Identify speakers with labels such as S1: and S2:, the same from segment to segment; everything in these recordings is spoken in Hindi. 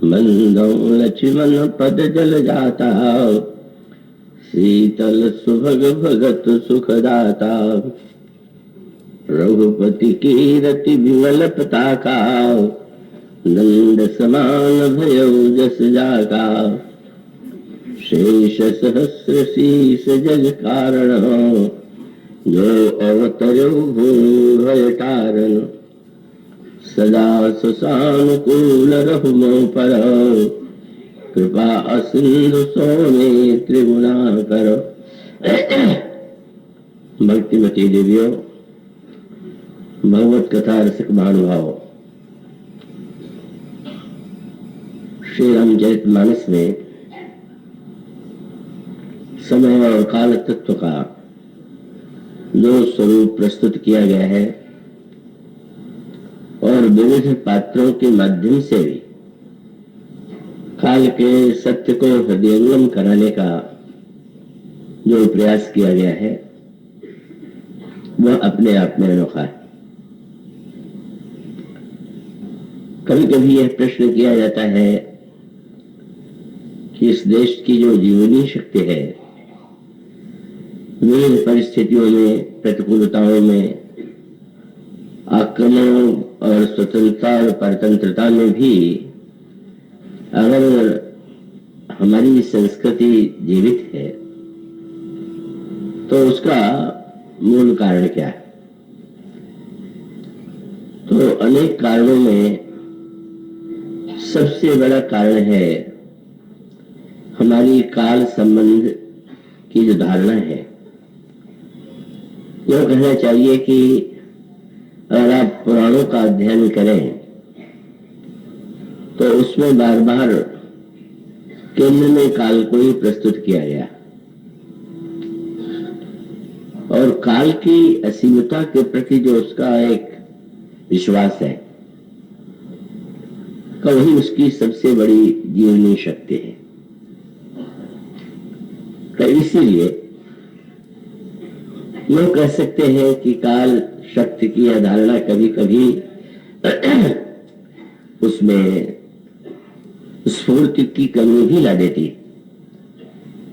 S1: मंदो लक्ष्मण पद जल जाता, शीतल सुभग भगत सुखदाता। रघुपति की रति विमल पताका, नंद समान भयउ जस जाका। शेष सहस्र शीस जग कारण, जो अवतरो भय तारण। सदा सुसानुकूल रहु मों पर, कृपा सिंधु सोमे त्रिगुणाकर। भक्तिमती देवियों, भगवत कथा रसिक महानुभाव, श्री रामचरितमानस में समय और काल तत्व का जो स्वरूप प्रस्तुत किया गया है और विविध पात्रों के माध्यम से भी काल के सत्य को हृदयंगम कराने का जो प्रयास किया गया है वह अपने आप में अनोखा है। कभी कभी यह प्रश्न किया जाता है कि इस देश की जो जीवनी शक्ति है, विभिन्न परिस्थितियों में, प्रतिकूलताओं में, आक्रमण और स्वतंत्रता और परतंत्रता में भी अगर हमारी संस्कृति जीवित है तो उसका मूल कारण क्या है? तो अनेक कारणों में सबसे बड़ा कारण है हमारी काल संबंध की जो धारणा है। यह कहना चाहिए कि अगर आप पुराणों का अध्ययन करें तो उसमें बार बार केंद्र में काल को ही प्रस्तुत किया गया और काल की असीमता के प्रति जो उसका एक विश्वास है का वही उसकी सबसे बड़ी जीवनी शक्ति है। तो इसीलिए यह कह सकते हैं कि काल शक्ति की अवधारणा कभी कभी उसमें स्फूर्ति की कमी भी ला देती,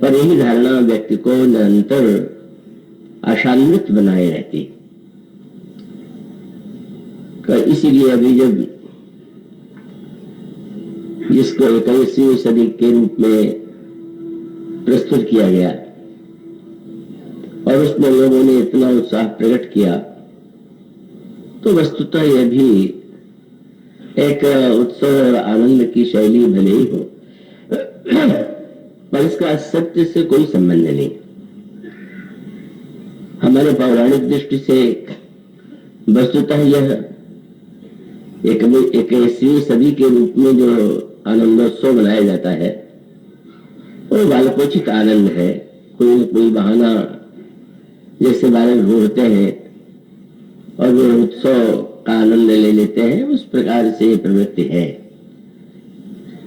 S1: पर यही धारणा व्यक्ति को निरंतर आशान्वित बनाए रहती। इसीलिए अभी जब जिसको 21वीं सदी के रूप में प्रस्तुत किया गया और उसमें लोगों ने इतना उत्साह प्रकट किया, तो वस्तुतः यह भी एक उत्सव और आनंद की शैली भले ही हो, पर इसका सत्य से कोई संबंध नहीं। हमारे पौराणिक दृष्टि से वस्तुतः यह 21वीं सदी के रूप में जो आनंदोत्सव मनाया जाता है वो बालकोचित आनंद है। कोई बहाना जैसे बालक ढूंढते हैं और वो उत्सव का आनंद ले लेते हैं, उस प्रकार से प्रवृत्ति है।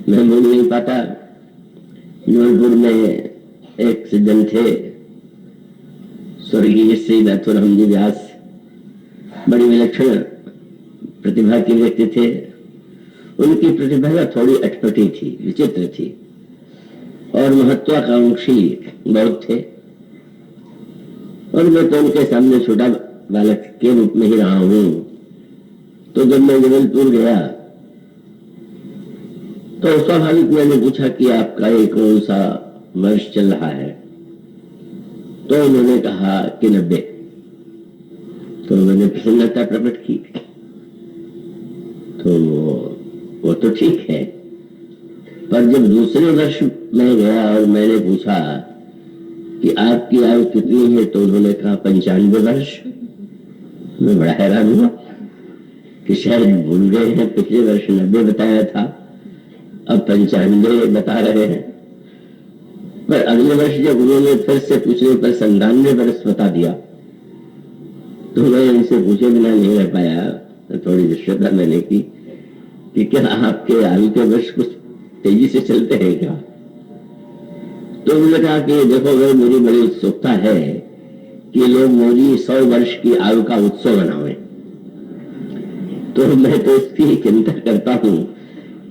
S1: मैं भूल नहीं पाता, जौनपुर में एक सज्जन थे, स्वर्गीय श्री नथुराम जी व्यास, बड़ी विलक्षण प्रतिभा के व्यक्ति थे। उनकी प्रतिभा थोड़ी अटपटी थी, विचित्र थी और महत्वाकांक्षी बहुत थे। और मैं तो उनके सामने छोटा बालक के रूप में ही रहा हूं। तो जब मैं जबलपुर गया तो स्वाभाविक मैंने पूछा कि आपका ये कौन सा वर्ष चल रहा है? तो उन्होंने कहा कि 90। तो मैंने प्रसन्नता प्रकट की। तो वो तो ठीक है, पर जब दूसरे वर्ष में गया और मैंने पूछा कि आपकी आयु कितनी है, तो उन्होंने कहा 95 वर्ष। मैं बड़ा हैरान हुआ कि शायद भूल गए हैं, पिछले वर्ष 90 बताया था, अब 95 बता रहे हैं। पर अगले वर्ष जब उन्होंने फिर से पूछने पर 97 वर्ष बता दिया तो मैं उनसे पूछे बिना नहीं रह पाया। तो थोड़ी विश्वता मैंने की कि क्या आपके आयु के वर्ष कुछ तेजी से चलते हैं क्या? तो उन्होंने कहा कि देखो, वह मेरी बड़ी उत्सुकता है कि लोग मेरी 100 वर्ष की आयु का उत्सव मनाएं। तो मैं तो इसकी चिंता करता हूं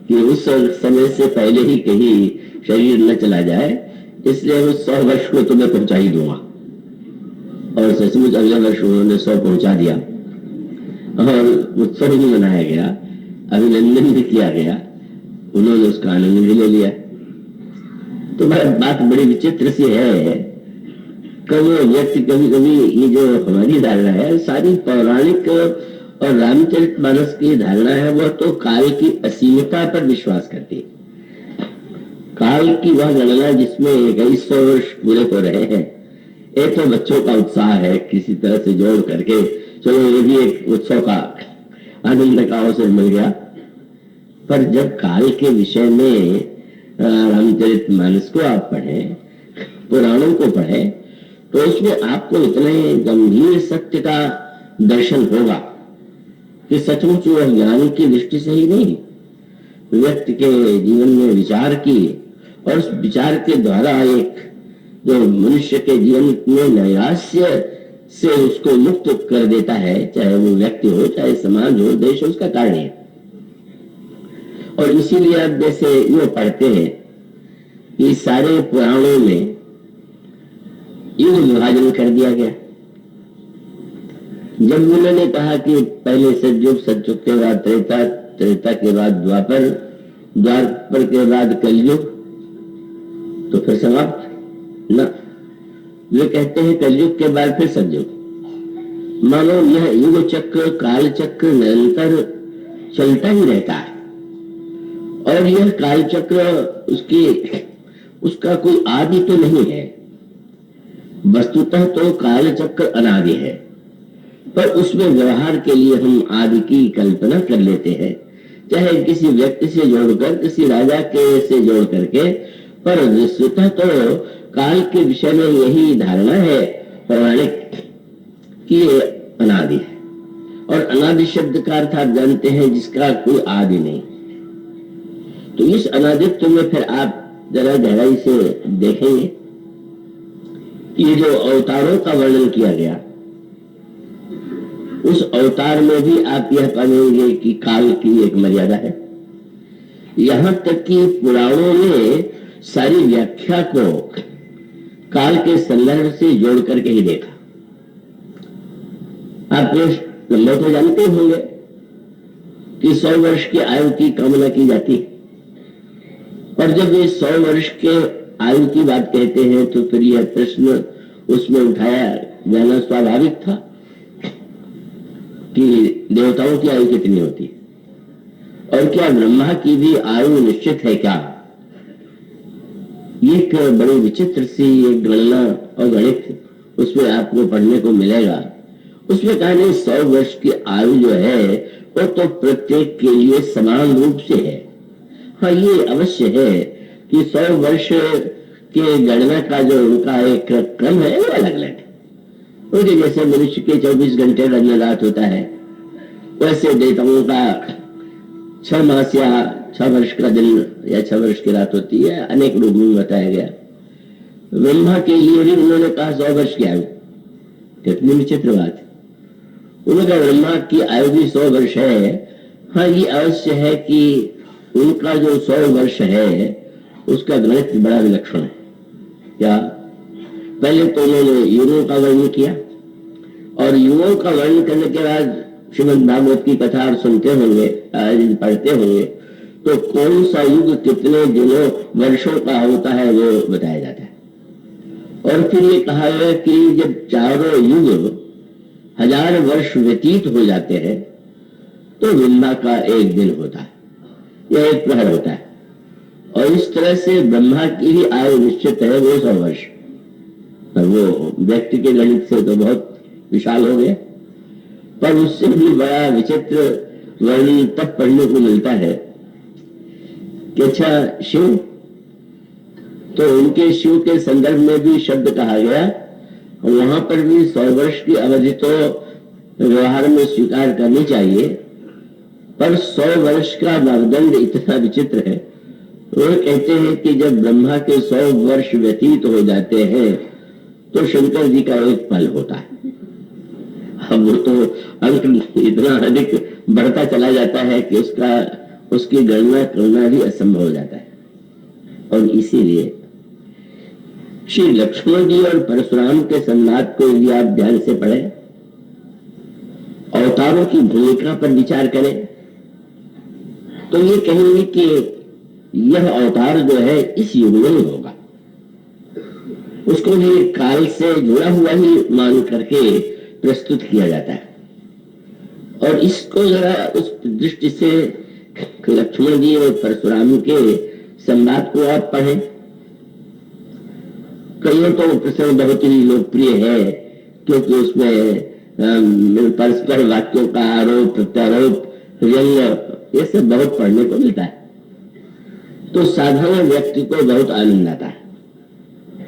S1: कि उस समय से पहले ही कहीं शरीर न चला जाए, इसलिए उस 100 वर्ष को तो मैं पहुंचा ही दूंगा। और सचमुच अगले वर्ष उन्होंने 100 पहुंचा दिया और उत्सव भी मनाया गया, अभिनंदन भी किया गया, उन्होंने उसका आनंद भी ले लिया। तो बात बड़ी विचित्र सी है। कभी व्यक्ति कभी कभी ये जो हमारी धारणा है सारी पौराणिक और रामचरितमानस की धारणा है, वह तो काल की असीमता पर विश्वास करती है। काल की वह गणना जिसमें 2100 वर्ष पूरे हो रहे हैं, एक तो बच्चों का उत्साह है किसी तरह से जोड़ करके, चलो ये भी एक उत्सव का आनंद का अवसर मिल गया। पर जब काल के विषय में रामचरितमानस को आप पढ़ें, पुराणों को पढ़ें, तो उसमें आपको इतने गंभीर सत्य का दर्शन होगा कि सचमुच वह ज्ञान की दृष्टि से ही नहीं, व्यक्ति के जीवन में विचार की और उस विचार के द्वारा एक जो मनुष्य के जीवन में नैराश्य से उसको मुक्त कर देता है, चाहे वो व्यक्ति हो, चाहे समाज हो, देश हो, उसका कारण है। और इसीलिए आप जैसे ये पढ़ते हैं कि सारे पुराणों में युग विभाजन कर दिया गया। जब उन्होंने कहा कि पहले सतयुग, सतयुग के बाद त्रेता, त्रेता के बाद द्वापर, द्वापर के बाद कलयुग, तो फिर समाप्त ना। वे कहते हैं कलयुग के बाद फिर सतयुग। मानो यह युग चक्र, काल चक्र निरंतर चलता ही रहता है और यह काल चक्र उसका कोई आदि तो नहीं है। वस्तुतः तो काल चक्र अनादि है, पर उसमें व्यवहार के लिए हम आदि की कल्पना कर लेते हैं, चाहे किसी व्यक्ति से जोड़कर, किसी राजा के से जोड़ करके। पर वस्तुतः तो काल के विषय में यही धारणा है पौराणिक कि अनादि है। और अनादि शब्द का अर्थ आप जानते हैं जिसका कोई आदि नहीं। तो इस अनादित्व में फिर आप जरा गहराई से देखेंगे, ये जो अवतारों का वर्णन किया गया, उस अवतार में भी आप यह पाएंगे कि काल की एक मर्यादा है। यहां तक कि पुराणों ने सारी व्याख्या को काल के संदर्भ से जोड़ करके ही देखा। आप लंबा तो जानते होंगे कि 100 वर्ष की आयु की कामना की जाती है, और जब ये 100 वर्ष के आयु की बात कहते हैं तो फिर यह प्रश्न उसमें उठाया जाना स्वाभाविक था कि देवताओं की आयु कितनी होती है और क्या ब्रह्मा की भी आयु निश्चित है क्या। एक बड़ी विचित्र सी एक गणना और गणित उसमें आपको पढ़ने को मिलेगा। उसमें कहा नहीं 100 वर्ष की आयु जो है वो तो प्रत्येक के लिए समान रूप से है। हाँ, ये अवश्य है कि 100 वर्ष के गणना का जो उनका एक क्रम है वो अलग अलग है। उनके जैसे मनुष्य के 24 घंटे का दिन रात होता है, वैसे देवताओं का 6 मास या 6 वर्ष का दिन या 6 वर्ष की रात होती है, अनेक रूप में बताया गया। ब्रह्मा के लिए भी उन्होंने कहा 100 वर्ष की आयु, कितनी विचित्र बात। उन्होंने ब्रह्मा की आयु भी 100 वर्ष है। हाँ, ये अवश्य है कि उनका जो 100 वर्ष है उसका गणित बड़ा विलक्षण है। क्या पहले तो उन्होंने युगों का वर्णन किया और युगों का वर्णन करने के बाद श्रीमद् भागवत की कथा सुनते होंगे, पढ़ते होंगे, तो कौन सा युग कितने दिनों वर्षों का होता है वो बताया जाता है। और फिर ये कहा है कि जब चारों युग 1000 वर्ष व्यतीत हो जाते हैं तो ब्रह्मा का एक दिन होता है या एक प्रहर होता है। और इस तरह से ब्रह्मा की ही आयु निश्चित है वो 100 वर्ष। पर वो व्यक्ति के गणित से तो बहुत विशाल हो गया, पर उससे भी बड़ा विचित्र वर्णन तब पढ़ने को मिलता है कि अच्छा शिव, तो उनके शिव के संदर्भ में भी शब्द कहा गया, वहां पर भी 100 वर्ष की अवधि तो व्यवहार में स्वीकार करनी चाहिए, पर 100 वर्ष का मापदंड इतना विचित्र है। वो कहते हैं कि जब ब्रह्मा के 100 वर्ष व्यतीत हो जाते हैं तो शंकर जी का एक पल होता है। अब वो तो अंक इतना अधिक बढ़ता चला जाता है कि उसकी गणना करना भी असंभव हो जाता है। और इसीलिए श्री लक्ष्मण जी और परशुराम के संवाद को यदि आप ध्यान से पढ़ें, अवतारों की भूमिका पर विचार करें, तो ये कहेंगे कि यह अवतार जो है इस युग में ही होगा। उसको भी काल से जुड़ा हुआ ही मान करके प्रस्तुत किया जाता है। और इसको जरा उस दृष्टि से लक्ष्मण जी और परशुराम के संवाद को आप पढ़ें। कईयों तो प्रसंग बहुत ही लोकप्रिय है, क्योंकि उसमें परस्पर वाक्यों का आरोप प्रत्यारोप, व्यंग, ये सब बहुत पढ़ने को मिलता है। तो साधारण व्यक्ति को बहुत आनंद आता है।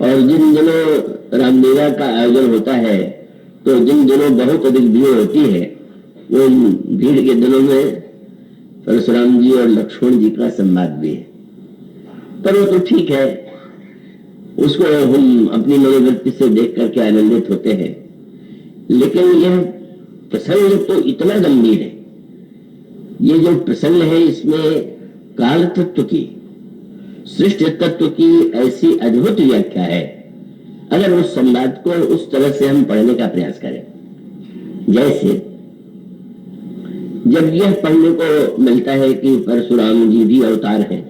S1: और जिन दिनों रामलीला का आयोजन होता है, तो जिन दिनों बहुत अधिक भीड़ होती है, वो भीड़ के दिनों में परशुराम जी और लक्ष्मण जी का संवाद भी है। पर वो तो ठीक है, उसको हम अपनी मनोवृत्ति से देख करके आनंदित होते हैं। लेकिन यह प्रसंग तो इतना गंभीर है। ये जो प्रसंग है, इसमें काल तत्व की, सृष्टि तत्व की ऐसी अद्भुत व्याख्या है, अगर उस संवाद को उस तरह से हम पढ़ने का प्रयास करें। जैसे जब यह पढ़ने को मिलता है कि परशुराम जी भी अवतार हैं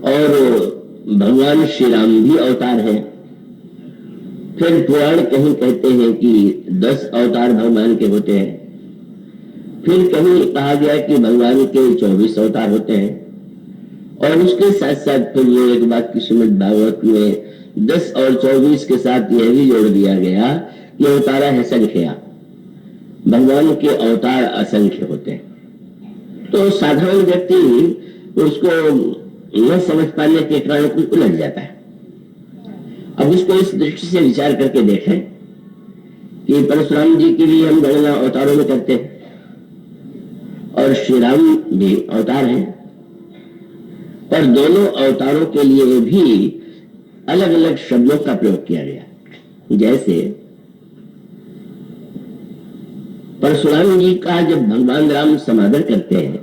S1: और भगवान श्री राम भी अवतार हैं, फिर पुराण कहीं कहते हैं कि 10 अवतार भगवान के होते हैं, फिर कहीं कहा गया कि भगवान के 24 अवतार होते हैं, और उसके साथ साथ फिर वो एक बात की श्रीमद् भागवत में 10 और 24 के साथ यह भी जोड़ दिया गया कि अवतारा है संख्या, भगवान के अवतार असंख्य होते हैं। तो साधारण व्यक्ति उसको न समझ पाने के कारण कुछ उलझ जाता है। अब इसको इस दृष्टि से विचार करके देखें कि परशुराम जी की भी हम गणना अवतारों में करते हैं, और श्री राम भी अवतार हैं, और दोनों अवतारों के लिए भी अलग अलग शब्दों का प्रयोग किया गया। जैसे परशुराम जी का जब भगवान राम समादर करते हैं,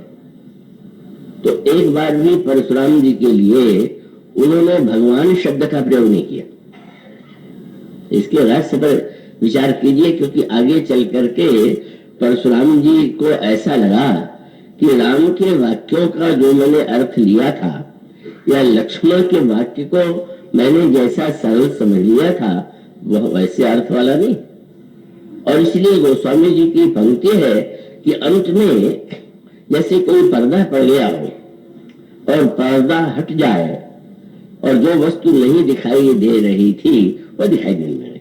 S1: तो एक बार भी परशुराम जी के लिए उन्होंने भगवान शब्द का प्रयोग नहीं किया। इसके रहस्य पर विचार कीजिए, क्योंकि आगे चल करके परशुराम जी को ऐसा लगा कि राम के वाक्यों का जो मैंने अर्थ लिया था, या लक्ष्मण के वाक्य को मैंने जैसा सरल समझ लिया था, वह वैसे अर्थ वाला नहीं। और इसलिए गोस्वामी जी की पंक्ति है कि अंत में जैसे कोई पर्दा पड़ गया हो और पर्दा हट जाए और जो वस्तु नहीं दिखाई दे रही थी वह दिखाई देने लगे।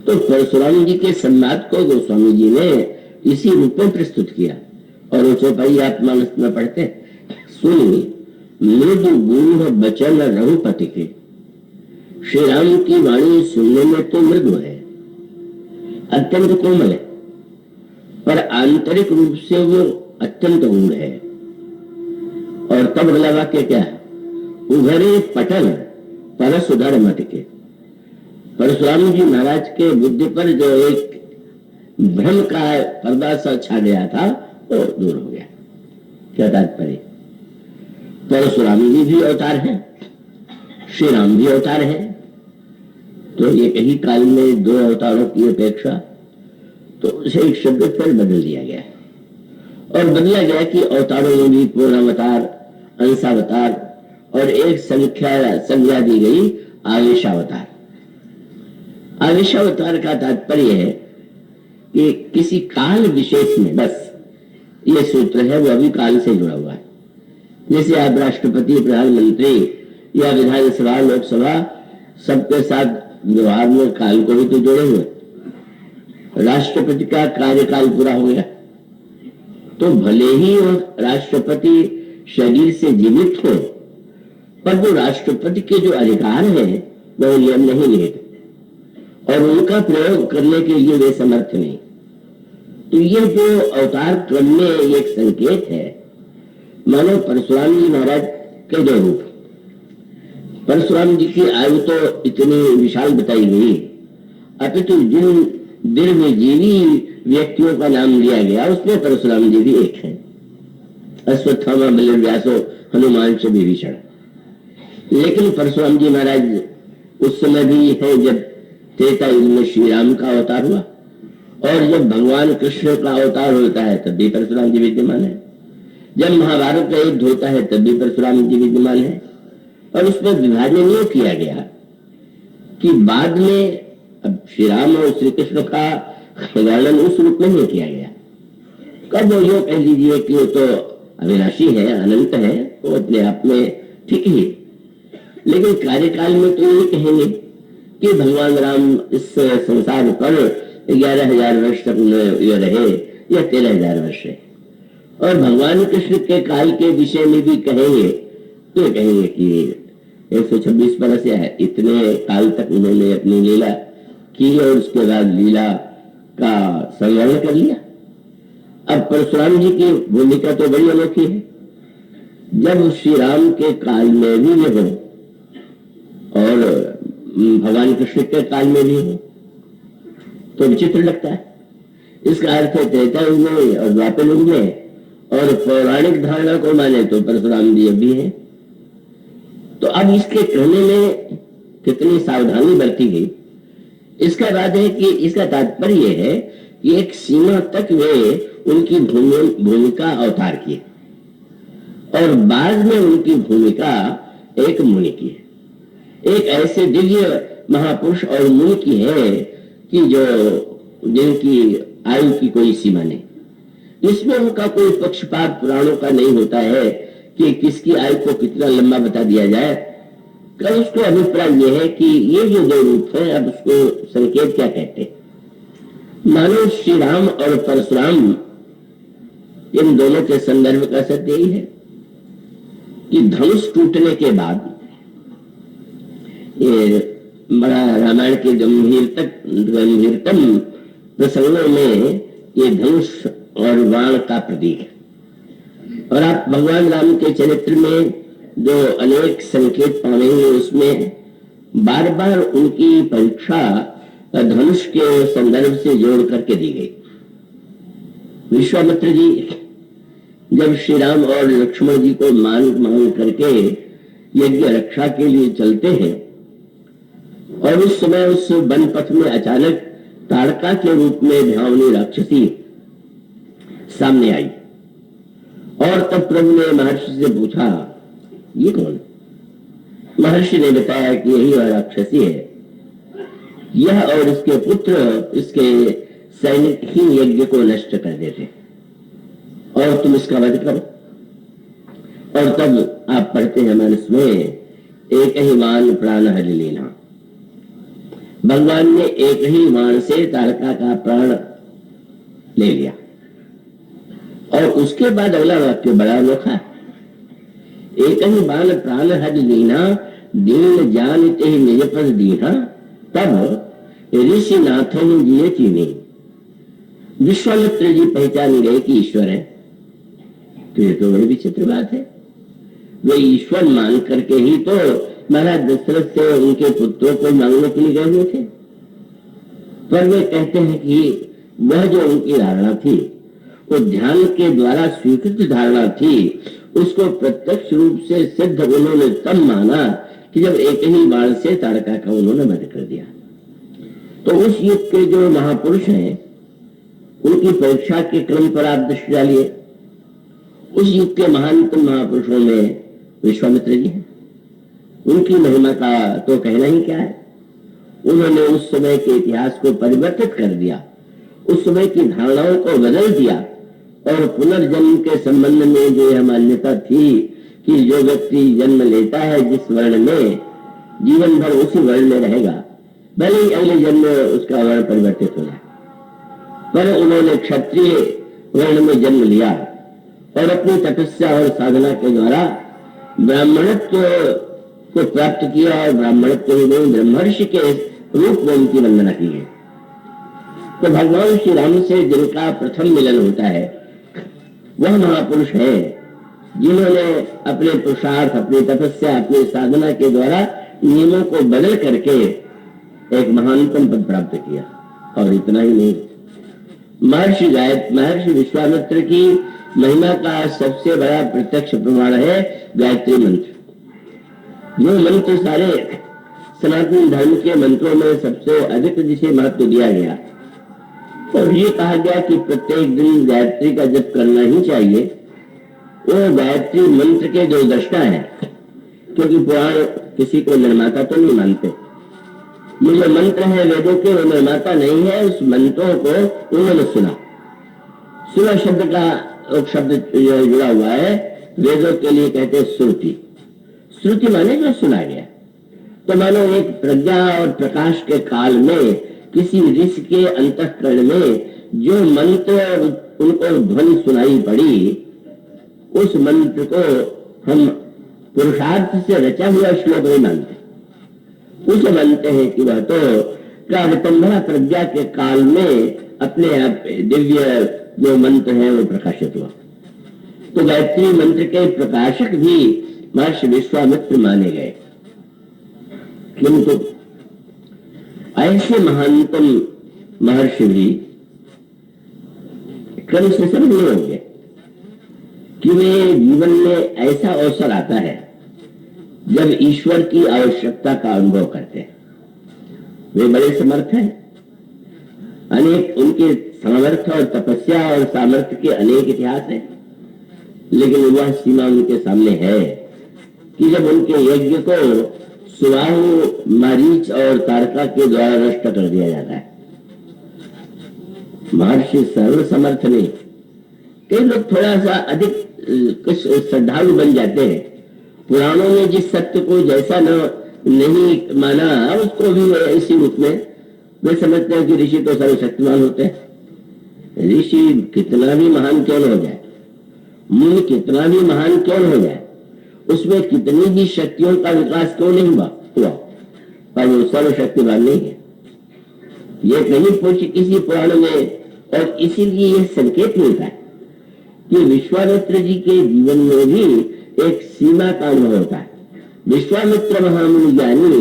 S1: तो परशुराम जी के संवाद को गोस्वामी जी ने इसी रूप में प्रस्तुत किया। और वो चौपाई आप मानस में पढ़ते, सुन मृदु गूढ़ बचन रघुपति के, श्री राम की वाणी सुनने में तो मृदु है, अत्यंत कोमल है, पर आंतरिक रूप से वो अत्यंत गूढ़ है। और तब अगला वाक्य क्या है, उघरे पटल परस उधर मत के। परशुराम जी महाराज के बुद्धि पर जो एक भ्रम का पर्दा सा छा गया था वो दूर हो गया। क्या तात्पर्य, परशुराम जी भी अवतार हैं, श्री राम भी अवतार हैं, तो एक ही काल में 2 अवतारों की अपेक्षा, तो उसे एक शब्द फिर बदल दिया गया है। और बदला गया कि अवतारों में भी पूर्णावतार, अंशावतार और एक संज्ञा दी गई आवेशावतार। आवेशावतार का तात्पर्य है कि किसी काल विशेष में, बस ये सूत्र है, वो अभी काल से जुड़ा हुआ है। जैसे आप राष्ट्रपति, प्रधानमंत्री या विधानसभा, लोकसभा, सबके साथ व्यवहार में काल को भी तो जोड़े हुए। राष्ट्रपति का कार्यकाल पूरा हो गया, तो भले ही वो राष्ट्रपति शरीर से जीवित हो, पर वो राष्ट्रपति के जो अधिकार है वो नियम नहीं लेते और उनका प्रयोग करने के लिए वे समर्थ नहीं। तो ये जो अवतार क्रम में एक संकेत है, मानो परशुराम जी महाराज के 2 रूप। परशुराम जी की आयु तो इतनी विशाल बताई गई, अपितु जिन दीर्घजीवी व्यक्तियों का नाम लिया गया, उसमें परशुराम जी भी एक हैं। अश्वत्थामा बलव्यासो हनुमान से विभीषण। लेकिन परशुराम जी महाराज उस समय भी है जब त्रेता युग में श्री राम का अवतार हुआ, और जब भगवान कृष्ण का अवतार होता है तब भी परशुराम जी विद्यमान है, जब महाभारत का युद्ध होता है तब भी परशुराम जी विद्यमान है। और उसमें विभाजन नहीं किया गया कि बाद में अब श्री राम और श्री कृष्ण का वर्णन उस रूप में नहीं किया गया। कब यो कह लीजिए कि वो तो अविनाशी है, अनंत है, वो अपने आप में ठीक ही, लेकिन कार्यकाल में तो ये कहेंगे कि भगवान राम इस संसार पर 11,000 वर्ष तक ये रहे या 13,000 वर्ष रहे। और भगवान कृष्ण के काल के विषय में भी कहेंगे तो कहेंगे कि 126 बरस या इतने काल तक उन्होंने अपनी लीला की और उसके बाद लीला का संवरण कर लिया। अब परशुराम जी की भूमिका तो बड़ी अनोखी है। जब श्री राम के काल में भी ये हो और भगवान कृष्ण के काल में भी हो तो विचित्र लगता है। इसका अर्थ है त्रेता युग में और द्वापर युग में, और पौराणिक धारणा को माने तो परशुराम जी भी है। तो अब इसके कहने में कितनी सावधानी बरती गई, इसका बात है कि इसका तात्पर्य है कि एक सीमा तक वे उनकी भूमिका अवतार की और बाद में उनकी भूमिका एक मुनि की है, एक ऐसे दिव्य महापुरुष और मुनि की है कि जो जिनकी आयु की कोई सीमा नहीं। इसमें उनका कोई पक्षपात पुराणों का नहीं होता है कि किसकी आयु को कितना लंबा बता दिया जाए। का उसको अभिप्राय यह है कि ये जो दो रूप है, अब उसको संकेत क्या कहते हैं। मानो श्री राम और परशुराम इन दोनों के संदर्भ का सत्य यही है कि धनुष टूटने के बाद ये बड़ा रामायण के गंभीरतम प्रसंगों में ये धनुष और बाण का प्रतीक है। और आप भगवान राम के चरित्र में जो अनेक संकेत पाएंगे उसमें बार बार उनकी परीक्षा धनुष के संदर्भ से जोड़ करके दी गई। विश्वामित्र जी जब श्री राम और लक्ष्मण जी को मांग करके यज्ञ रक्षा के लिए चलते हैं और उस समय उस वन पथ में अचानक ताड़का के रूप में भयावनी राक्षसी सामने आई और तब प्रभु ने महर्षि से पूछा ये कौन। महर्षि ने बताया कि यही वह राक्षसी है, यह और इसके पुत्र इसके सैनिक ही यज्ञ को नष्ट कर देते और तुम इसका वध करो। और तब आप पढ़ते हैं मानस में एक ही बाण प्राण हर लेना। भगवान ने एक ही बाण से तारका का प्राण ले लिया। और उसके बाद अगला वाक्य बड़ा अनोखा है। एक ही बाण प्राण हर लेना दीन जानते ही निज पद दीना तब ऋषि नाथन जिये चीनी। विश्वामित्र जी पहचान गए कि ईश्वर है। तो ये तो बड़ी विचित्र बात है। वे ईश्वर मान करके ही तो महाराज दशरथ से उनके पुत्रों को मांगने के लिए गए हुए थे। पर वे कहते हैं कि वह जो उनकी धारणा थी वो ध्यान के द्वारा स्वीकृत धारणा थी, उसको प्रत्यक्ष रूप से सिद्ध उन्होंने तब माना कि जब एक ही बाण से ताड़का का उन्होंने वध कर दिया। तो उस युग के जो महापुरुष हैं उनकी परीक्षा के क्रम पर आप दृष्टि डालिए। उस युग के महानतम महापुरुषों में विश्वामित्र जी हैं। उनकी महिमा का तो कहना ही क्या है। उन्होंने उस समय के इतिहास को परिवर्तित कर दिया, उस समय की धारणाओं को बदल दिया और पुनर्जन्म के संबंध में जो यह मान्यता थी कि जो व्यक्ति जन्म लेता है जिस वर्ण में जीवन भर उसी वर्ण में रहेगा, भले ही अगले जन्म में उसका वर्ण परिवर्तित हो जाए, पर उन्होंने क्षत्रिय वर्ण में जन्म लिया और अपनी तपस्या और साधना के द्वारा ब्राह्मणत्व को प्राप्त किया और ब्राह्मणत्व में ब्रह्मर्षि के रूप में उनकी वंदना की है। तो भगवान श्री राम से जिनका प्रथम मिलन होता है वह महापुरुष है जिन्होंने अपने पुरुषार्थ, अपनी तपस्या, अपनी साधना के द्वारा नियमों को बदल करके एक महानतम पद प्राप्त किया। और इतना ही नहीं, महर्षि विश्वामित्र की महिमा का सबसे बड़ा प्रत्यक्ष प्रमाण है गायत्री मंत्र। जो मंत्र सारे सनातन धर्म के मंत्रों में सबसे अधिक जिसे महत्व दिया गया और ये कहा गया कि प्रत्येक दिन गायत्री का जप करना ही चाहिए, वो गायत्री मंत्र के जो दृष्टा है, क्योंकि पुराण किसी को निर्माता तो नहीं मानते। ये जो मंत्र है वेदों के, वो निर्माता नहीं है, उस मंत्रों को उन्होंने सुना। सुना शब्द का एक शब्द जुड़ा हुआ है, वेदों के लिए कहते हैं श्रुति। श्रुति माने जो सुना गया। तो मानो एक प्रज्ञा और प्रकाश के काल में किसी ऋषि के अंतःकरण में जो मंत्र उनको ध्वनि सुनाई पड़ी, उस मंत्र को हम पुरुषार्थ से रचा हुआ श्लोक नहीं मानते। उसे मानते हैं कि वह तो काव्यतंभरा प्रज्ञा के काल में अपने आप दिव्य जो मंत्र है वो प्रकाशित हुआ। तो गायत्री मंत्र के प्रकाशक भी महर्षि विश्वामित्र माने गए। किंतु ऐसे महानतम महर्षि भी क्रम से सब नहीं होंगे कि वे जीवन में ऐसा अवसर आता है जब ईश्वर की आवश्यकता का अनुभव करते हैं। वे बड़े समर्थ हैं, अनेक उनके सामर्थ्य और तपस्या और सामर्थ्य के अनेक इतिहास हैं, लेकिन वह सीमा उनके सामने है कि जब उनके यज्ञ को सुबाहु, मारीच और तारका के द्वारा नष्ट कर दिया जाता है। महर्षि सर्व समर्थ नहीं। कई लोग थोड़ा सा अधिक कुछ श्रद्धालु बन जाते हैं, पुराणों में जिस सत्य को जैसा नहीं माना उसको भी इसी रूप में वे समझते हैं कि ऋषि तो सर्वशक्तिमान होते हैं। ऋषि कितना भी महान क्यों न हो जाए, मुनि कितना भी महान क्यों न हो जाए, उसमें कितनी भी शक्तियों का विकास क्यों नहीं हुआ, पर वो सर्वशक्तिमान नहीं है। ये कहीं पूछ किसी पुराण में, और इसीलिए यह संकेत मिलता है कि विश्वामित्र जी के जीवन में भी एक सीमा का अनुभव होता है। विश्वामित्र महामुनि ज्ञानी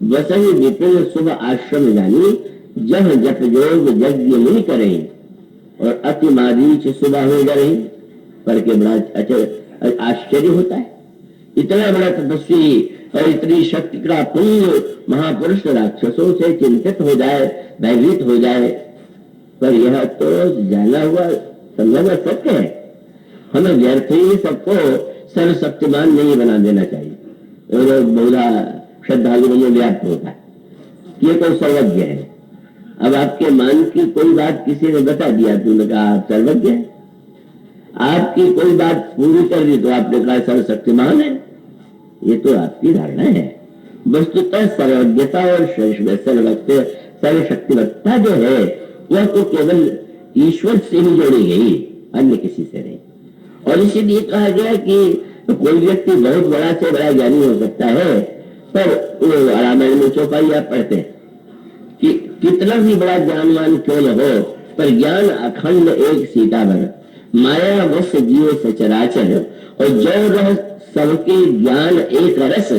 S1: वसहि विपिन शुभ आश्रम जानी, जह जप योग यज्ञ मुनि करे और अति मारीच सुबह हो गए। पर के बड़ा आश्चर्य होता है, इतना बड़ा तपस्वी और इतनी शक्ति का पुण्य महापुरुष राक्षसों से चिंतित हो जाए, भयभीत हो जाए। पर यह तो जाना हुआ समझना सत्य है। हमें व्यर्थ ही सबको सर्वशक्तिमान नहीं बना देना चाहिए। और बहुधा श्रद्धालु में व्याप्त होता है, ये तो सर्वज्ञ है। अब आपके मन की कोई बात किसी ने बता दिया, तुमने कहा आप सर्वज्ञ है। आपकी कोई बात पूरी कर दी तो आपने कहा सर्वशक्तिमान है। ये तो आपकी धारणा है। वस्तुतः सर्वज्ञता और सर्वशक्तिमत्ता जो है वह तो केवल ईश्वर से ही जोड़ी गई, अन्य किसी से नहीं। और इसीलिए कहा गया कि कोई व्यक्ति बहुत बड़ा से बड़ा ज्ञानी हो सकता है, पर रामायण में चौपाई आप पढ़ते हैं कि कितना भी बड़ा ज्ञानवान क्यों न हो, पर ज्ञान अखंड एक सीतावर, माया वश जीव सचराचर, और जो रह सबके ज्ञान एक रस,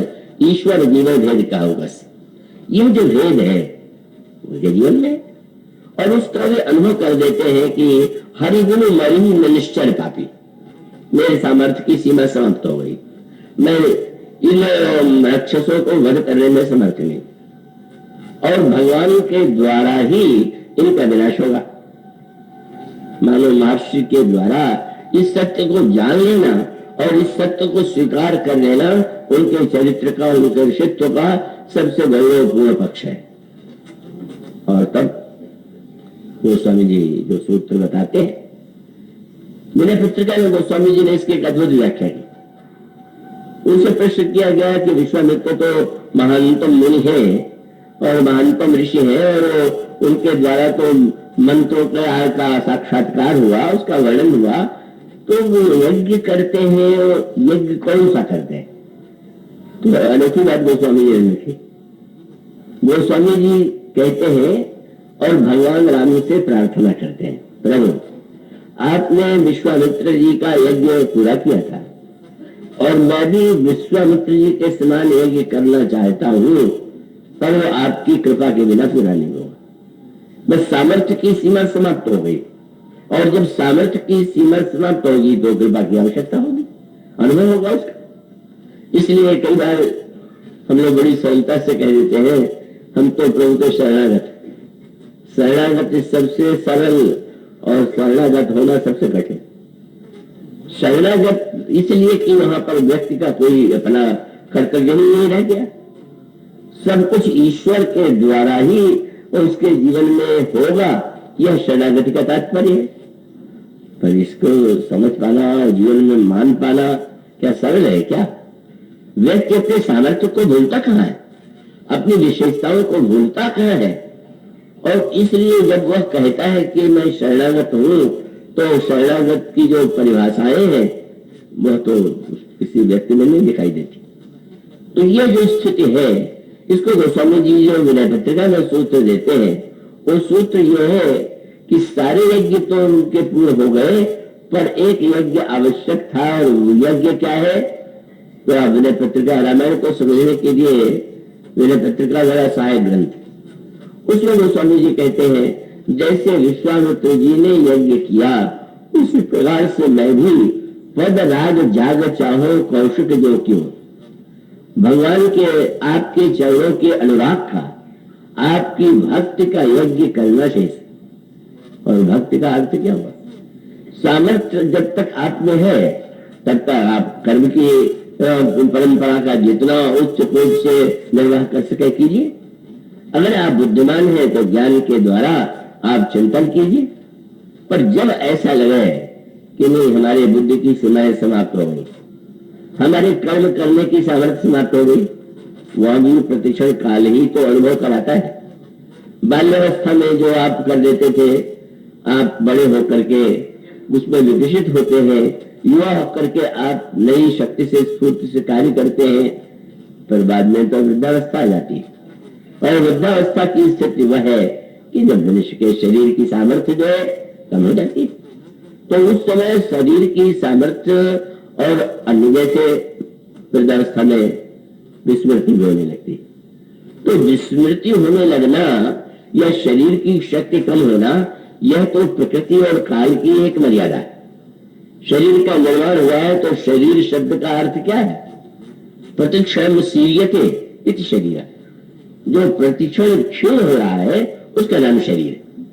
S1: ईश्वर जीवन भेद का बस। यह जो भेद है उनके जीवन में, और उसका वे अनुभव कर देते हैं कि हरिगुण मरी में निश्चर पापी, मेरे सामर्थ्य की सीमा समाप्त हो गई, मैं इन राक्षसों को वध करने में समर्थ नहीं, और भगवान के द्वारा ही इनका विनाश होगा। मानो महर्षि के द्वारा इस सत्य को जान लेना और इस सत्य को स्वीकार कर लेना उनके चरित्र का, उनके ऋषित्व का सबसे गौरवपूर्ण पक्ष है। और तब गोस्वामी जी जो सूत्र बताते हैं, मेरे पुस्तिका में गोस्वामी जी ने इसकी एक अद्भुत व्याख्या की। उनसे प्रश्न किया गया कि विश्वामित्र तो महानतम मुनि है और महानतम ऋषि है, और उनके द्वारा तो मंत्रों का साक्षात्कार हुआ, उसका वर्णन हुआ, तो वो यज्ञ करते हैं, यज्ञ कौन सा करते हैं? तो अनोखी बात गोस्वामी जी ने लिखी। गोस्वामी जी कहते हैं और भगवान राम से प्रार्थना करते हैं, प्रभु आपने विश्वामित्र जी का यज्ञ पूरा किया था और मैं भी विश्वामित्र जी के समान यज्ञ करना चाहता हूँ, पर वो आपकी कृपा के बिना पूरा नहीं होगा। बस सामर्थ्य की सीमा समाप्त हो गई, और जब सामर्थ्य की सीमा समाप्त होगी तो कृपा की आवश्यकता होगी, अनुभव होगा उसका। इसलिए कई बार हम लोग बड़ी सरलता से कह देते हैं हम तो प्रभु के शरणागत। शरणागत सबसे सरल और शरणागत होना सबसे कठिन। शरणागत इसलिए कि वहां पर व्यक्ति का कोई अपना कर्तव्य नहीं रह गया, सब कुछ ईश्वर के द्वारा ही उसके जीवन में होगा, यह शरणागति का तात्पर्य है। पर इसको समझ पाना, जीवन में मान पाना क्या सरल है क्या? व्यक्ति अपने सामर्थ्य को भूलता कहाँ है, अपनी विशेषताओं को भूलता कहाँ है। और इसलिए जब वह कहता है कि मैं शरणागत हूं, तो शरणागत की जो परिभाषाएं हैं वह तो किसी व्यक्ति में नहीं दिखाई देती। तो यह जो स्थिति है, इसको गोस्वामी जी जो विनय पत्रिका में सूत्र देते हैं, वो सूत्र यह है कि सारे यज्ञ तो उनके पूर्ण हो गए, पर एक यज्ञ आवश्यक था, और वो यज्ञ क्या है? तो आप विनय पत्रिका, रामायण को समझने के लिए विनय पत्रिका बड़ा सहायक ग्रंथ, उसमें गोस्वामी जी कहते हैं जैसे विश्वामित्र जी ने यज्ञ किया, उसी प्रकार से मैं भी पद राग जाग चाहो कौशिक जो क्यों। भगवान के आपके चरणों के अनुराग का, आपकी भक्ति का यज्ञ करना शेष। और भक्ति का अर्थ क्या हुआ? सामर्थ्य जब तक आप में है तब तक आप कर्म की परंपरा का जितना उच्च कोट से निर्वाह कर सके कीजिए। अगर आप बुद्धिमान हैं तो ज्ञान के द्वारा आप चिंतन कीजिए। पर जब ऐसा लगे कि नहीं, हमारे बुद्धि की सीमाएं समाप्त हो गई, हमारे कर्म करने की सामर्थ्य समाप्त हो गई, वह भी प्रतिक्षण काल ही तो अनुभव कराता है। बाल्यावस्था में जो आप कर देते थे, आप बड़े होकर के उसमें विकसित होते हैं, युवा होकर के आप नई शक्ति से स्फूर्ति से कार्य करते हैं, पर बाद में तो वृद्धावस्था आ जाती है। और वृद्धावस्था की स्थिति वह है कि जब मनुष्य के शरीर की सामर्थ्य जो है कम हो जाती है, तो उस समय शरीर की सामर्थ्य और अन्य जैसे वृद्धावस्था में विस्मृति होने लगती। तो विस्मृति होने लगना या शरीर की शक्ति कम होना, यह तो प्रकृति और काल की एक मर्यादा है। शरीर का निर्माण हुआ है तो शरीर शब्द का अर्थ क्या है? प्रतिक्षण सीयते इति शरीर। जो प्रतिक्षण क्षीण हो रहा है उसका नाम शरीर है।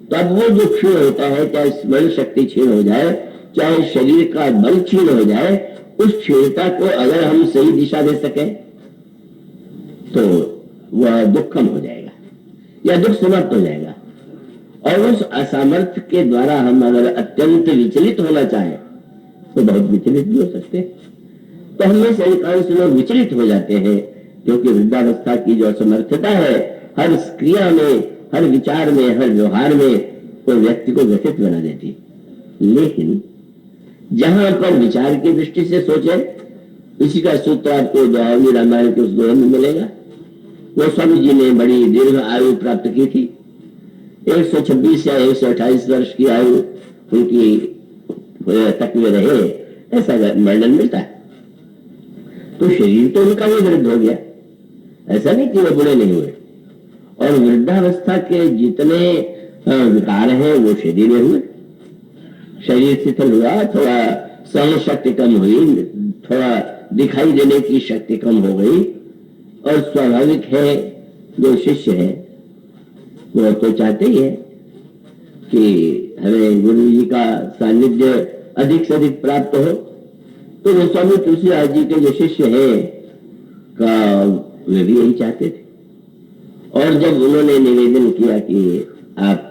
S1: तो अब वो जो क्षीण होता है, चाहे स्मरण शक्ति क्षीण हो जाए, चाहे शरीर का बल क्षीण हो जाए, उस क्षीणता को अगर हम सही दिशा दे सके तो वह दुख कम हो जाएगा या दुख समाप्त हो जाएगा। और उस असामर्थ्य के द्वारा हम अगर अत्यंत विचलित होना चाहें तो बहुत विचलित भी हो सकते हैं। तो हमें से अधिकांश लोग विचलित हो जाते हैं, क्योंकि वृद्धावस्था की जो असमर्थता है, हर क्रिया में, हर विचार में, हर व्यवहार में वो व्यक्ति को व्यथित बना देती है। लेकिन जहां पर विचार की दृष्टि से सोचे, इसी का सूत्र आपको दोहावली रामायण के उस दोहे में मिलेगा। गोस्वामी जी ने बड़ी दीर्घ आयु प्राप्त की थी, 126 या 128 वर्ष की आयु उनकी तक में रहे, ऐसा वर्णन मिलता है। तो शरीर तो उनका भी वृद्ध हो गया, ऐसा नहीं कि वो बुरे नहीं हुए। और वृद्धावस्था के जितने विकार हैं वो शरीर में हुए। शरीर शिथिल हुआ, थोड़ा सहन शक्ति कम हुई, थोड़ा दिखाई देने की शक्ति कम हो गई। और स्वाभाविक है, जो शिष्य है वो तो चाहते ही है कि हमें गुरु जी का सानिध्य अधिक से अधिक प्राप्त हो। तो गोस्वामी तुलसीदास जी के जो शिष्य हैं का वे भी यही चाहते थे। और जब उन्होंने निवेदन किया कि आप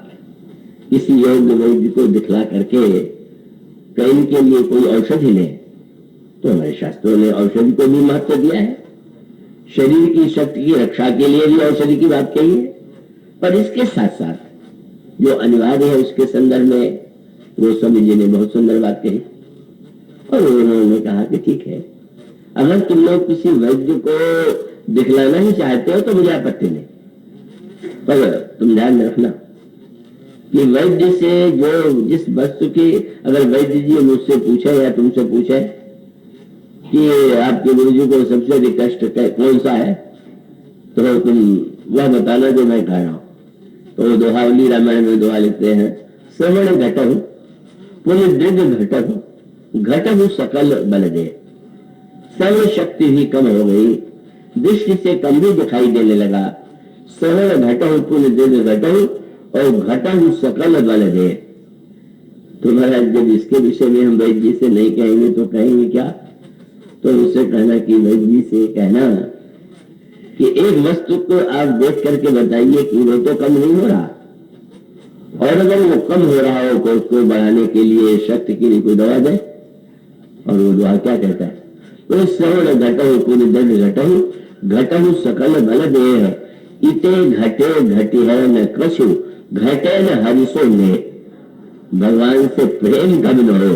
S1: किसी योग्य वैद्य को दिखला करके कहीं के लिए कोई औषधि लें, तो हमारे शास्त्रों ने औषधि को भी महत्व दिया है। शरीर की शक्ति की रक्षा के लिए भी औषधि की बात कही है, पर इसके साथ साथ जो अनिवार्य है उसके संदर्भ में गोस्वामी जी ने बहुत सुंदर बात कही। और उन्होंने कहा कि ठीक है, अगर तुम लोग किसी वैद्य को दिखलाना ही चाहते हो तो मुझे आपत्ति नहीं, पर तुम ध्यान में रखना कि वैद्य से जो जिस वस्तु की, अगर वैद्य जी मुझसे पूछे या तुमसे पूछे कि आपके गुरु जी को सबसे अधिक कष्ट कौन सा है, तो तुम वह बताना जो मैं कह रहा हूं। तो दोहावली रामायण में दोहा लिखते हैं, श्रवण घटहु पुनर्दृग घटहु घटहु सकल बल दे। श्रवण शक्ति भी कम हो गई, दृष्टि से कम भी दिखाई देने लगा। श्रवण घटहु पुनर्दृग घटहु और घटहु सकल बल दे। तो महाराज जब इसके विषय में हम वैद्य जी से नहीं कहेंगे तो कहेंगे क्या? तो उससे कहना कि वैद्य जी से कहना कि एक वस्तु को आप देख करके बताइए कि वो तो कम नहीं हो रहा, और अगर वो कम हो रहा हो तो उसको बढ़ाने के लिए शक्ति के लिए कोई दवा दे। और वो दवा क्या कहता है? तो श्रवण घटहु पुनर्दृग घटहु घटहु सकल बल देह इते घटे घटी है न कृषु घटे न हरिशो ने। भगवान से प्रेम कब न हो,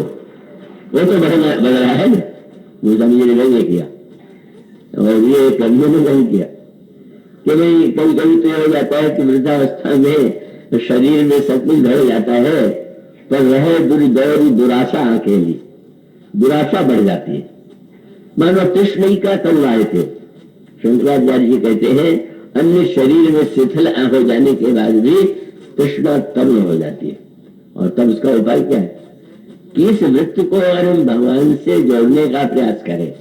S1: वो तो बढ़ रहा है ना। वो समझे नहीं किया और ये कभी नहीं किया कि भाई कभी कभी तो हो जाता है कि वृद्धावस्था में शरीर में सब कुछ घट जाता है, पर वह दुर्दौरी दुराशा अकेली दुराशा बढ़ जाती है। मानो तृष्णा का तलवार थे। शंकराचार्य जी कहते हैं अन्य शरीर में शिथिल हो जाने के बाद भी तृष्णा तरुण हो जाती है, और तब उसका उपाय क्या है कि इस वृत्ति को अगर हम भगवान से जोड़ने का प्रयास करें।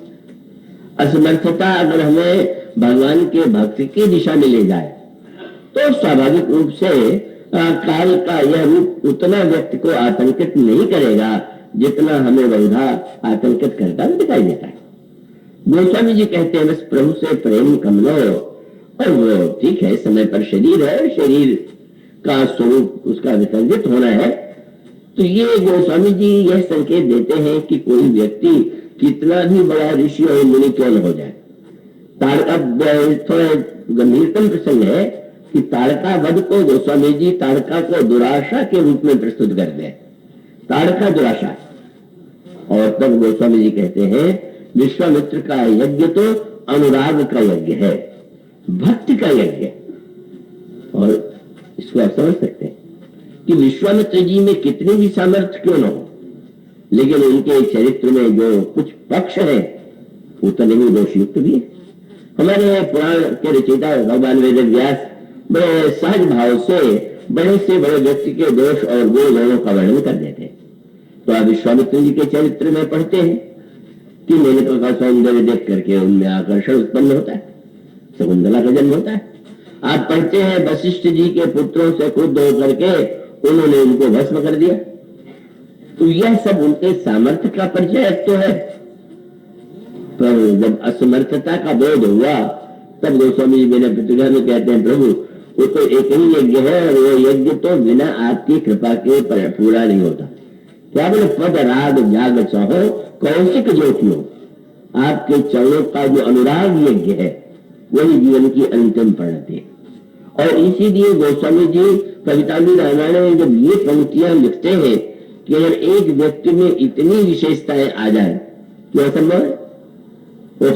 S1: असमर्थता अगर हमें भगवान के भक्ति की दिशा में ले जाए तो स्वाभाविक रूप से काल का यह रूप उतना व्यक्ति को आतंकित नहीं करेगा जितना हमें बहुधा आतंकित करता हुआ दिखाई देता है। गोस्वामी जी कहते हैं बस प्रभु से प्रेम कम लो, और वो ठीक है समय पर शरीर है, शरीर का स्वरूप उसका विसर्जित होना है। तो ये गोस्वामी जी यह संकेत देते हैं कि कोई व्यक्ति कितना भी बड़ा ऋषि और मुनि क्यों न हो जाए। थोड़ा गंभीरतम प्रसंग है कि ताड़का वध को गोस्वामी जी ताड़का को दुराशा के रूप में प्रस्तुत करते हैं, ताड़का दुराशा। और तब गोस्वामी जी कहते हैं विश्वामित्र का यज्ञ तो अनुराग का यज्ञ है, भक्ति का यज्ञ। और इसको आप समझ सकते हैं कि विश्वामित्र जी में कितनी भी सामर्थ्य क्यों न हो, लेकिन उनके चरित्र में जो कुछ पक्ष है उतने ही दोषयुक्त भी है। हमारे पुराण के रचयिता भगवान वेद व्यास बड़े सहज भाव से बड़े व्यक्ति के दोष और गुण दोनों का वर्णन कर देते हैं। तो आप विश्वामित्र जी के चरित्र में पढ़ते हैं कि मेनका का सौंदर्य देख करके उनमें आकर्षण उत्पन्न होता है, शकुंतला का जन्म होता है। आप पढ़ते हैं वशिष्ठ जी के पुत्रों से क्रुद्ध होकर के उन्होंने उनको भस्म कर दिया। तो यह सब उनके सामर्थ्य का परिचय तो है, पर जब असमर्थता का बोध हुआ तब गोस्वामी जी मेरे प्रतिज्ञा में कहते हैं प्रभु वो तो एक ही यज्ञ है और वो यज्ञ तो बिना आपकी कृपा के पूरा नहीं होता। क्या बोले पद राग जाग चाहो कौशिक ज्योतियों, आपके चरणों का जो अनुराग यज्ञ है वही जीवन की अंतिम परिणति है। और इसीलिए गोस्वामी जी कविताली रामायण में जब ये पंक्तियां लिखते हैं कि अगर एक व्यक्ति में इतनी विशेषताएं आ जाए तो असंभव है। वो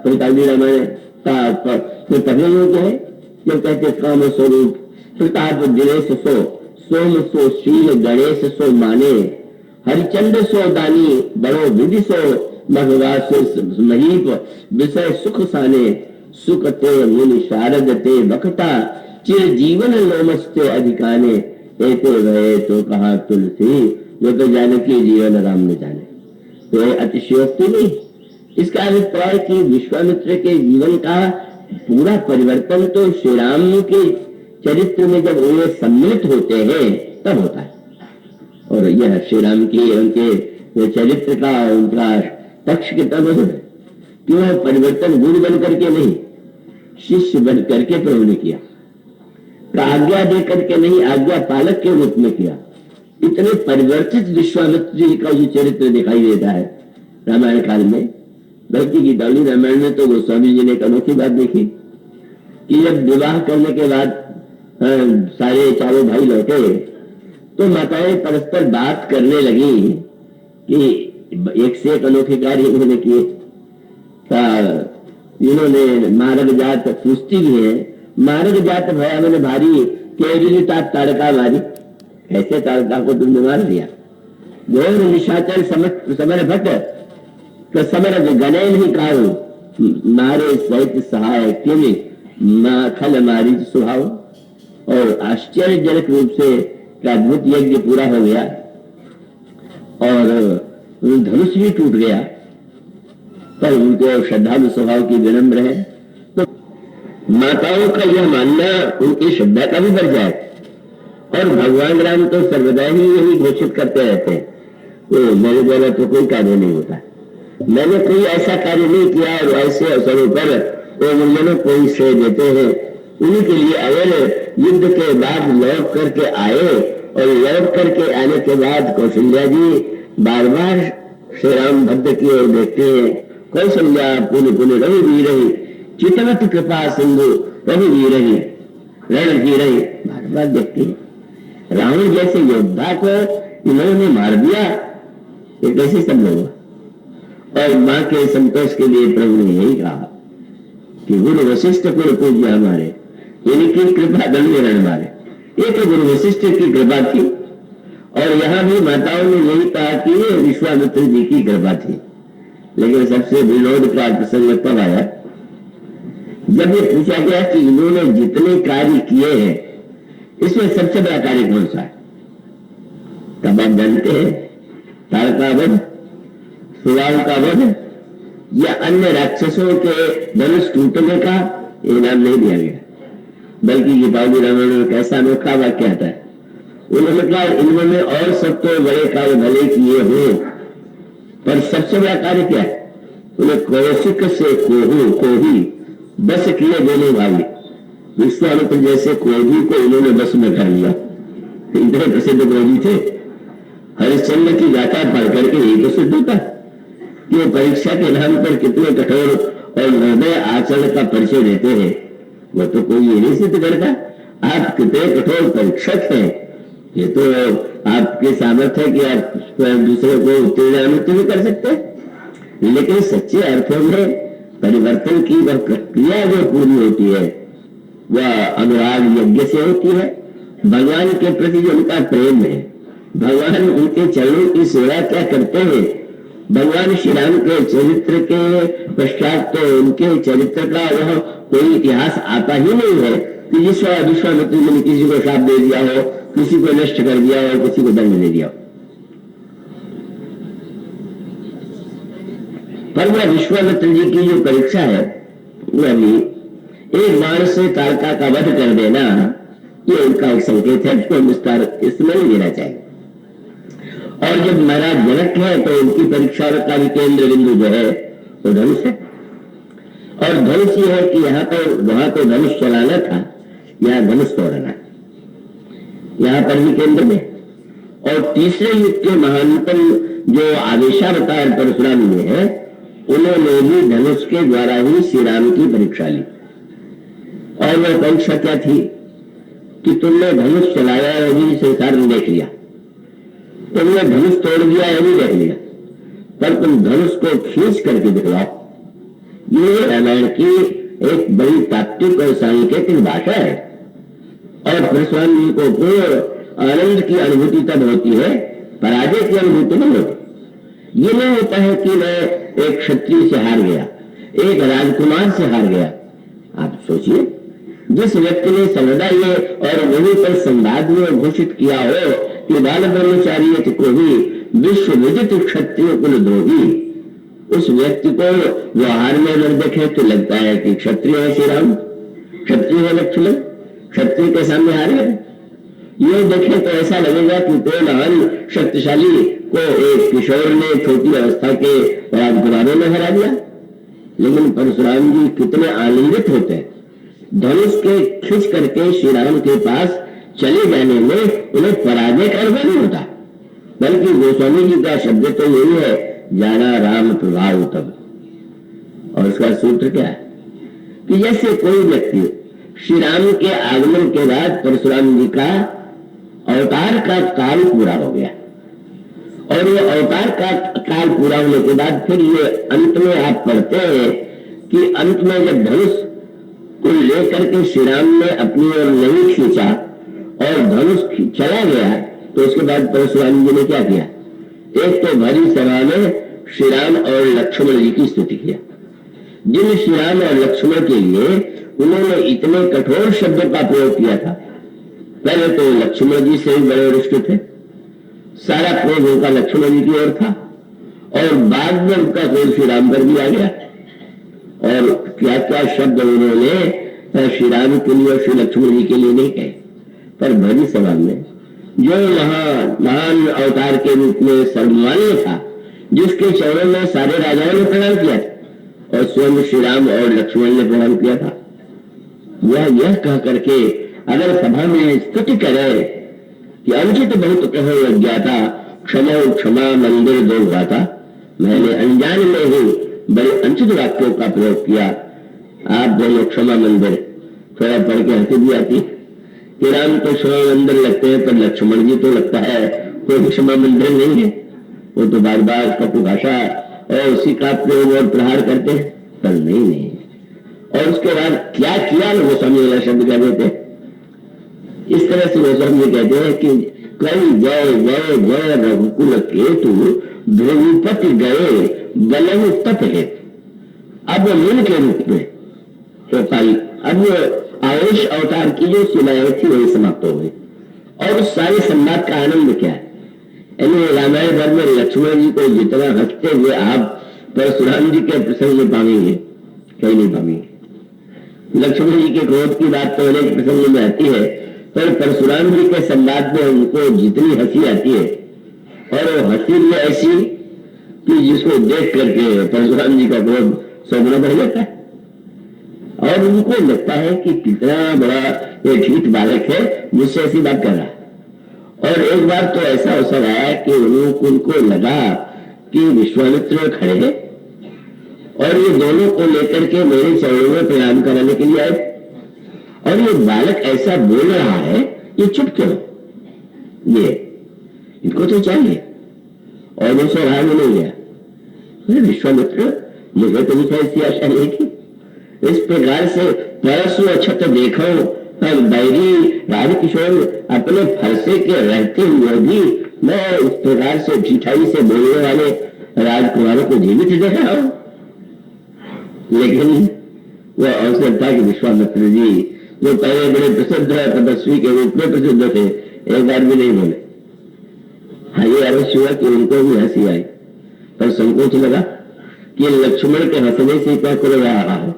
S1: कविताली रामायण का पहले योग्य है जब कहते काम स्वरूप प्रताप दिनेश सो सोम सो शील गणेश सो माने हरिचंद्र सो दानी बड़ो विधि सो भगवास महीप विषय सुख साने सुख ते मुनि शारद ते बकता चिर जीवन लोमस्ते अधिकाने एते भये तो कहा तुलसी जो तो जानकी जीवन राम ने जाने। तो अतिशयोक्ति नहीं, इसका अभिप्राय कि विश्वामित्र के जीवन का पूरा परिवर्तन तो श्री राम के चरित्र में जब उन्हें सम्मिलित होते हैं तब होता है। और यह श्री राम की उनके चरित्र का उनका पक्ष कितना मधुर है कि वह परिवर्तन गुरु बन करके नहीं शिष्य बन करके प्रभु ने किया, आज्ञा दे करके नहीं आज्ञा पालक के रूप में किया। इतने परिवर्तित विश्वामित्र जी का जो चरित्र दिखाई देता है रामायण काल में, बल्कि गीतावली रामायण में तो गोस्वामी जी ने एक अनोखी बात देखी कि जब विवाह करने के बाद सारे चारों भाई लौटे तो माताएं परस्पर बात करने लगी कि एक से एक अनोखे कार्य इन्होंने किए। इन्होंने मार्ग जात पूछती भी है, मार्ग जात भया मैंने भारी केवली ताड़का मारी, कैसे ताड़का को तुमने मार दिया। घोर निशाचर समर भट समर गणे नहीं कारू मारे सहित सहाय किमी खल मारी स्वभाव। और आश्चर्यजनक रूप से का अद्भुत यज्ञ पूरा हो गया और धनुष भी टूट गया, पर उनको श्रद्धालु स्वभाव की विनम्र है, तो माताओं का यह मानना उनकी श्रद्धा का भी बढ़ जाए। और भगवान राम तो सर्वदा ही यही घोषित करते रहते हैं, तो मेरे द्वारा तो कोई कार्य नहीं होता, मैंने कोई ऐसा कार्य नहीं किया, और ऐसे अवसरों पर वो मुझे कोई श्रेय देते हैं। उन्हीं के लिए अगर युद्ध के बाद लौट करके आए, और लौट करके आने के बाद कौशल्या जी बार बार श्री राम भद्र की ओर देखते हैं, कौशल्या पुण्य पुण्य रघुवीर चितवत कृपा सिंधु रघुवीर रणधीर, बार बार देखते हैं। रावण जैसे योद्धा को इन्होंने मार दिया, ये कैसे संभव हुआ? और मां के संतोष के लिए प्रभु ने यही कहा कि गुरु वशिष्ठ कुल पूज्य हमारे, इनकी कृपा दंड रण मारे। ये तो गुरु वशिष्ठ की कृपा थी, और यहाँ भी माताओं ने यही कहा कि ये विश्वामित्र जी की कृपा थी। लेकिन सबसे विनोद का प्रसंग तब आया जब ये पूछा गया कि इन्होंने जितने कार्य किए हैं इसमें सबसे बड़ा कार्य कौन सा है? तब आप जानते हैं, तारका वध, सुराव का वध, या अन्य राक्षसों के धनुष टूटने का इनाम नहीं दिया गया, बल्कि ये बाबू रावण ने कैसा अनोखा वाक्य आता है। उन्होंने कहा इन्होंने और सब तो बड़े कार्य भले किए हो, पर सबसे बड़ा कार्य क्या है? उन्हें कौशिक से कोही बस किए दोनों भाई। विश्वामित्र जैसे क्रोधी को उन्होंने बस में कर लिया। इतने प्रसिद्ध क्रोधी थे, हरिश्चंद्र की गाथा पढ़ करके यही तो सिद्ध होता कि वो परीक्षा के नाम पर कितने कठोर और निर्दय आचरण का परिचय देते हैं। वो तो कोई ये नहीं सिद्ध करता आप कितने कठोर परीक्षक हैं, ये तो आपके सामर्थ्य है कि आप दूसरे को उत्तीर्ण अनुत्तीर्ण कर सकते हैं। लेकिन सच्चे अर्थों में परिवर्तन की वह प्रक्रिया जो पूरी होती है वह अनुराग यज्ञ से होती है। भगवान के प्रति जो उनका प्रेम है, भगवान उनके चरणों की सेवा क्या करते हैं, भगवान श्री राम के चरित्र के पश्चात तो उनके चरित्र का वह कोई इतिहास आता ही नहीं है कि जिस विश्वामित्र जी ने किसी को श्राप दे दिया हो, किसी को नष्ट कर दिया हो, किसी को दंड दे दिया हो। पर वह विश्वामित्र जी की जो परीक्षा है वह भी एक बाण से तारका का वध कर देना, ये उनका एक संकेत है जिसको विस्तार इसमें नहीं देना चाहिए। और जब महाराज जनक है तो उनकी परीक्षा का भी केंद्र बिंदु जो है वो धनुष है। और धनुष ये है कि यहाँ पर वहां तो धनुष चलाना था, यहाँ धनुष तोड़ना, यहाँ पर भी केंद्र में। और तीसरे युग के महानतम जो आवेशावतार परशुराम में है, उन्होंने भी धनुष के द्वारा ही श्री राम की परीक्षा ली। और वह परीक्षा क्या थी कि तुमने धनुष चलाया है भी संसार ने देख लिया, तुमने धनुष तोड़ दिया है भी देख लिया, पर तुम धनुष को खींच करके दिखलाओ। ये रामायण की एक बड़ी तात्विक और सांकेतिक भाषा है। और परशुराम जी को पूर्ण आनंद की अनुभूति तब होती है, पराजय की अनुभूति नहीं होती। ये नहीं होता है कि मैं एक क्षत्रिय से हार गया, एक राजकुमार से हार गया। आप सोचिए, जिस व्यक्ति ने सर्वदा ये और वहीं पर संवाद में घोषित किया हो कि बाल ब्रह्मचारी को भी विश्व विदित क्षत्रिय कुलद्रोही, उस व्यक्ति को व्यवहार में अगर देखे तो लगता है कि क्षत्रिय है श्री राम, क्षत्रिय है लक्ष्मण, क्षत्रिय के सामने हार गए। ये देखे तो ऐसा लगेगा कि तो महान शक्तिशाली को एक किशोर ने छोटी अवस्था के राजकुमारों ने हरा दिया। लेकिन परशुराम जी कितने आनंदित होते हैं, धनुष के खींच करके श्री राम के पास चले जाने में उन्हें पराजय का अनुभव नहीं होता, बल्कि गोस्वामी जी का शब्द तो यही है, जाना राम प्रभाव तब। और उसका सूत्र क्या है कि जैसे कोई व्यक्ति श्री राम के आगमन के बाद परशुराम जी का अवतार का काल पूरा हो गया, और ये अवतार का काल पूरा होने के बाद फिर ये अंत में आप पढ़ते हैं कि अंत में जब धनुष को लेकर के श्री राम ने अपनी ओर नहीं खींचा और धनुष चला गया, तो उसके बाद परशुराम जी ने क्या किया? एक तो भरी सभा में श्री राम और लक्ष्मण जी की स्तुति किया, जिन श्री राम और लक्ष्मण के लिए उन्होंने इतने कठोर शब्दों का प्रयोग किया था पहले तो लक्ष्मण जी से भी बड़े रुष्ट थे, सारा क्रोध उनका लक्ष्मण जी की ओर था, और बाद में उनका क्रोध श्री राम पर भी आ गया। और क्या क्या शब्द उन्होंने श्री राम के लिए और श्री लक्ष्मण जी के लिए नहीं कहे, पर भरी सभा में जो महान अवतार के रूप में सर्वमान्य था, जिसके चरणों में सारे राजाओं ने प्रणाम किया था और स्वयं श्री राम और लक्ष्मण ने प्रणाम किया था, वह यह कह करके अगर सभा में स्तुति करे कि अनुचित बहुत कहो अज्ञाता, क्षमा क्षमा मंदिर दो गाता, मैंने अनजान में ही बड़े अनुचित वाक्यों का प्रयोग किया, आप दोनों क्षमा मंदिर थोड़ा पढ़ के हंसी भी आती कि राम तो क्षमा मंदिर लगते हैं, पर लक्ष्मण जी तो लगता है कोई क्षमा मंदिर नहीं है, वो तो बार बार कपु भाषा और उसी का प्रयोग और प्रहार करते हैं, पर नहीं। और उसके बाद क्या किया ना गोस्वामी वाला शब्द कह देते, इस तरह से गोस्वामी कहते हैं कि कई जय जय जय रघुकुल केतु ध्रुवपति गए बलम तप है। अब लीन के रूप में अब आवेश अवतार की जो शिलाएं थी वही समाप्त हो गई, और उस सारे संवाद का आनंद क्या है, यानी रामायण भर में लक्ष्मण जी को जितना हंसते हुए आप परशुराम जी के प्रसंग में पाएंगे कहीं नहीं पाएंगे। लक्ष्मण जी के क्रोध की बात तो अनेक प्रसंग में आती है, पर परशुराम जी के संवाद में उनको जितनी हंसी आती है, और वो हंसी भी ऐसी कि जिसको देख करके परशुराम जी का क्रोध 100 गुना बढ़ जाता है, और उनको लगता है कि कितना बड़ा एक ठीक बालक है मुझसे ऐसी बात कर रहा है। और एक बार तो ऐसा अवसर आया कि उनको लगा कि विश्वामित्र खड़े हैं और ये दोनों को लेकर के मेरे चरणों में प्रणाम कराने के लिए आए, और ये बालक ऐसा बोल रहा है, ये चुप क्यों, ये इनको तो चाहिए, और वो सो राह में नहीं गया। विश्वामित्र मुझे तो नहीं ऐसी आशा नहीं थी, इस प्रकार से परसु अछत देखो बैरी राजकिशोर अपने फरसे के रहते हुए भी मैं इस प्रकार से ढिठाई से बोलने वाले राजकुमारों को जीवित देख रहा हूं। लेकिन वह अवसर था कि विश्वामित्र जी जो पहले बड़े प्रसिद्ध तपस्वी के रूप में प्रसिद्ध थे, एक बार भी नहीं बोले। हाँ, ये अवश्य हुआ कि उनको भी हंसी आई, पर संकोच लगा कि लक्ष्मण के हंसने से क्या कर रहा है,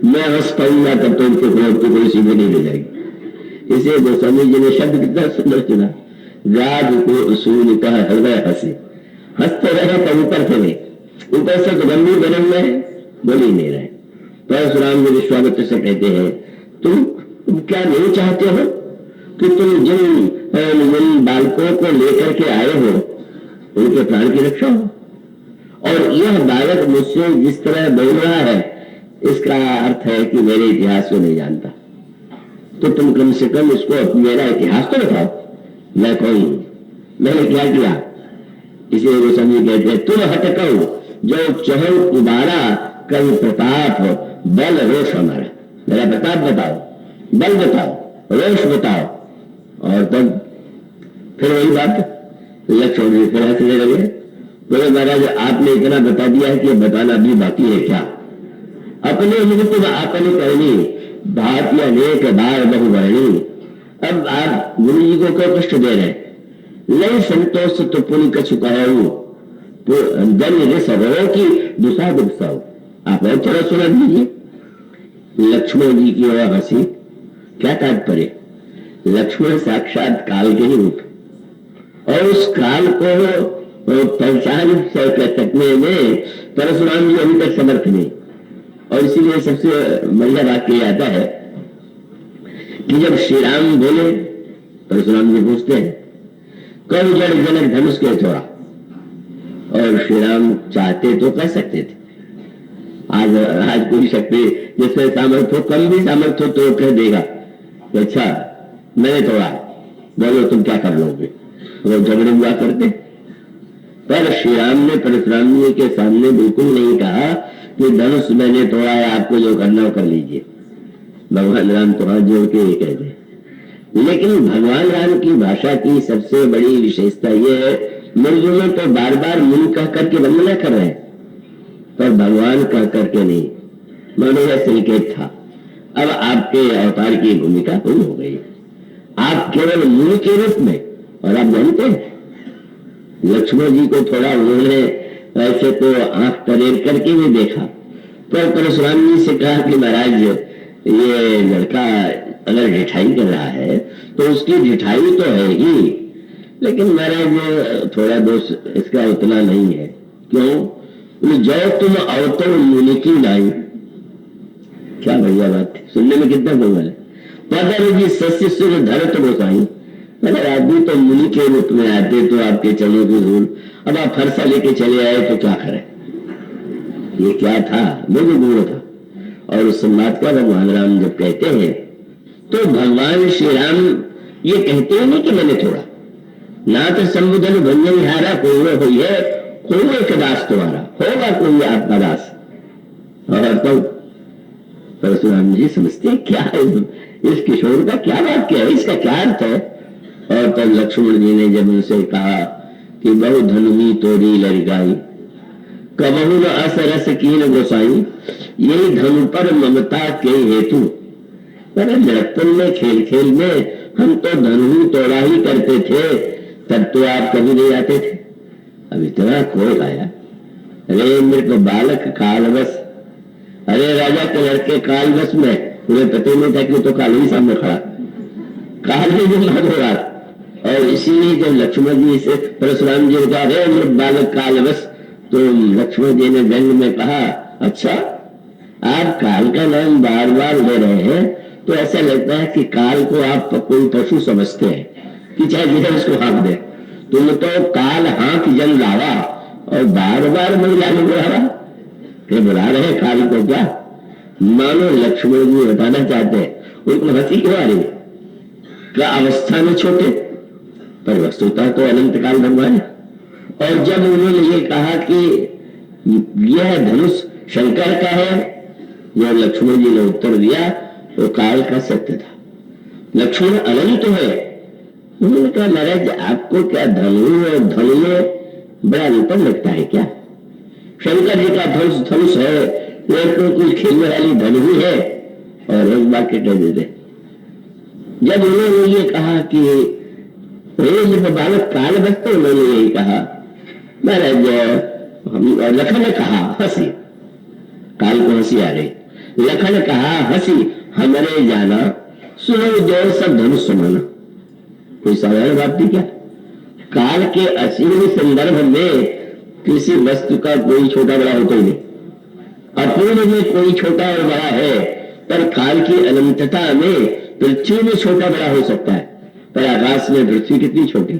S1: मैं हंस पाऊंगा तब तो उनके क्रोध की कोई सीधे नहीं ले जाएगी। इसे गोस्वामी जी ने शब्द कितना सुंदर चुना, राज को सूर्य का हृदय हंसे, हंसते रहे तब ऊपर थे नहीं, ऊपर से तो गंभीर बने हुए हैं, बोल ही नहीं रहे। परशुराम जी विश्वामित्र से कहते हैं तुम क्या नहीं चाहते हो कि तुम जिन बालकों को लेकर के आए हो उनके प्राण की रक्षा हो, और यह बालक मुझसे जिस तरह बोल रहा है इसका अर्थ है कि मेरे इतिहास को नहीं जानता, तो तुम कम से कम इसको मेरा इतिहास तो बताओ, मैं कौन हूं, मैंने क्या किया। इसे गोस्वामी कहते हैं तुम हटको जो चहल उबारा कल प्रताप बल रोष हमारा, मेरा प्रताप बताओ, बल बताओ, रोष बताओ। और तब फिर वही बात लक्ष्मण जी फिर हंसने लगे, बोले महाराज आपने इतना बता दिया है कि बताना भी बाकी है क्या, अपने मुझे तो आपने कहनी बात या अनेक बार बहुवर्णी, अब आप गुरु जी को क्यों कष्ट दे रहे, नहीं संतोष तो पुण्य का चुका है वो की दूसरा दुखसाओ, आप और थोड़ा सुना दीजिए। लक्ष्मण जी की वह हंसी क्या तात्पर्य, लक्ष्मण साक्षात काल के ही रूप, और उस काल को पहचान सकने में परशुराम जी अभी तक समर्थ नहीं। और इसीलिए सबसे बढ़िया वाक्य आता है कि जब श्री राम बोले परशुराम जी पूछते हैं कब जड़ जनक धनुष के थोड़ा, और श्री राम चाहते तो कर सकते थे, आज कोई शक्ति जिसमें सामर्थ्य हो, कम भी सामर्थ्य हो तो कह देगा अच्छा मैंने तोड़ा, बोलो तुम क्या कर लोगे, वो झगड़े हुआ करते। पर श्री राम ने परशुराम जी के सामने बिल्कुल नहीं कहा कि धनुष मैंने तोड़ा है, आपको जो करना हो कर लीजिए। भगवान राम तो हाथ जोड़ के ये कहते, लेकिन भगवान राम की भाषा की सबसे बड़ी विशेषता यह है, मुर्जों में तो बार बार मुनि कह करके वंदना कर रहे हैं, पर भगवान कह करके नहीं, मानो यह संकेत था अब आपके अवतार की भूमिका पूर्ण हो गई, आप केवल मुनि के रूप में। और आप जानते हैं लक्ष्मण जी को थोड़ा उन्होंने ऐसे तो आंख तरेर करके भी देखा, पर परशुराम जी से कहा कि महाराज ये लड़का अगर ढिठाई कर रहा है तो उसकी ढिठाई तो है ही, लेकिन महाराज थोड़ा दोष इसका उतना नहीं है। क्यों? जो तुम अवतो मुनि की लाई। क्या बढ़िया बात है, सुनने में कितना मंगल है। पदर जी सस्य सुर धरत गोसाई, अगर आदमी तो मुनि के रूप में आते तो आपके चलो की धूल, अब आप फरसा लेके चले आए तो क्या करें? ये क्या था? मुझे गुण था। और उस संवाद का भगवान राम जब कहते हैं तो भगवान श्री राम ये कहते हैं नहीं कि मैंने थोड़ा नाथ संबुधन भंजन हारा कोई हुई है, कोई एक दास तुम्हारा होगा, कोई आपका दास। और तो परशुराम जी समझते हैं क्या है इस किशोर का, क्या वाक्य है, इसका क्या अर्थ है। और तब लक्ष्मण जी ने जब उनसे कहा कि बहु धनुमी तोड़ी लड़काई, कबहू न असरस कीन गोसाई, यही धनु पर ममता के हेतु। पर लड़कपन में खेल खेल में हम तो धनु तोड़ा ही करते थे, तब तो आप कभी नहीं आते थे। अब इतना क्रोध आया, अरे मेरे को बालक कालवश, अरे राजा के लड़के कालवश में, उन्हें पता नहीं था कि तो काल ही सामने खड़ा, काल ही जो हो रहा। और इसीलिए जब लक्ष्मण जी से परशुराम जी ने कहा अरे मेरे बालक कालवश, तो लक्ष्मण जी ने व्यंग में कहा अच्छा आप काल का नाम बार बार ले रहे हैं तो ऐसा लगता है कि काल को आप कोई पशु समझते हैं कि चाहे जिधर उसको हाँक दे। तुम तो काल हाँक जन लावा और बार बार महिलाने बुला बुला रहे काल को। क्या मानो लक्ष्मण जी बताना चाहते हैं, उनको हंसी क्यों आ रही है? क्या अवस्था में छोटे, पर वस्तुता तो अनंत काल भगवान है। और जब उन्होंने ये कहा कि यह धनुष शंकर का है, जो लक्ष्मण जी ने उत्तर दिया तो काल का सत्य था, लक्ष्मण अनंत है। उन्होंने कहा महाराज आपको क्या धनु और धनु में बड़ा अंतर लगता है क्या? शंकर जी का धनुष है, तो कुछ खेलने वाली धनु ही है। और एक बात कह देते, जब उन्होंने ये कहा कि बालक काल बचते, उन्होंने यही कहा महाराज लखन ने कहा हंसी, काल को हंसी आ रही, लखन ने कहा हंसी हमारे जाना, सुनो जो सब धनुष समाना। कोई साधारण बात थी क्या? काल के असीम संदर्भ में किसी वस्तु का कोई छोटा बड़ा होता ही नहीं, अपूर्ण में कोई छोटा और बड़ा है, पर काल की अनंतता में पृथ्वी में छोटा बड़ा हो सकता है, पर आकाश में पृथ्वी कितनी छोटी,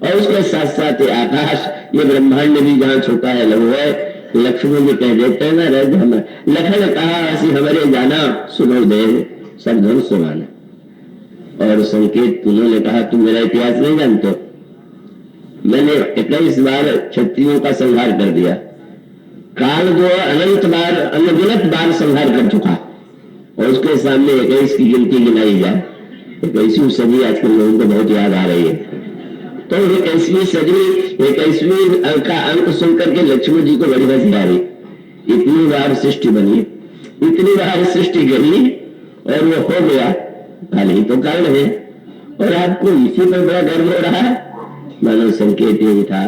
S1: और उसके साथ साथ आकाश ये ब्रह्मांड भी जहाँ छोटा है लघु है। लक्ष्मण जी कह देते हैं ना रज हम लखन कहा ऐसी हमारे जाना, सुनो दे सब धनुष समाना। और संकेत उन्होंने कहा तुम मेरा इतिहास नहीं जानते, मैंने 21 बार क्षत्रियों का संहार कर दिया, काल जो अनंत बार अनगिनत बार संहार कर चुका, और उसके सामने 21 की गिनती गिनाई जाए। 21वीं सदी आजकल लोगों को बहुत याद आ रही है, तो 21वीं सदी 21वीं का अंक सुनकर के लक्ष्मण जी को बड़ी हंसी आ रही। इतनी बार सृष्टि बनी, इतनी बार सृष्टि गई और वो हो गया, काल ही तो कारण है, और आपको इसी पर बड़ा गर्व हो रहा है। मानो संकेत यही था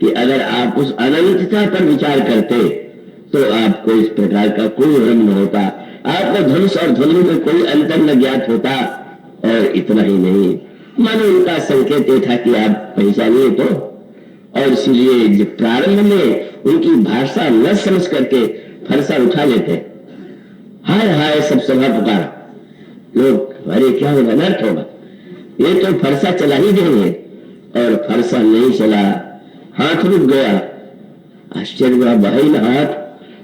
S1: कि अगर आप उस अनंतता पर विचार करते तो आपको इस प्रकार का कोई भ्रम न होता, आपको धनुष और धनु में कोई अंतर न ज्ञात होता। और इतना ही नहीं, मानो उनका संकेत ये था कि आप पहचानिए तो, और इसलिए प्रारंभ में उनकी भाषा न समझ करके फरसा उठा लेते, हाय हाय सब सभा पुकारा, लोग अरे क्या होगा, अनर्थ होगा, ये तो फरसा चला ही देंगे, और फरसा नहीं चला, हाथ रुक गया। आश्चर्य हुआ, बहिन हाथ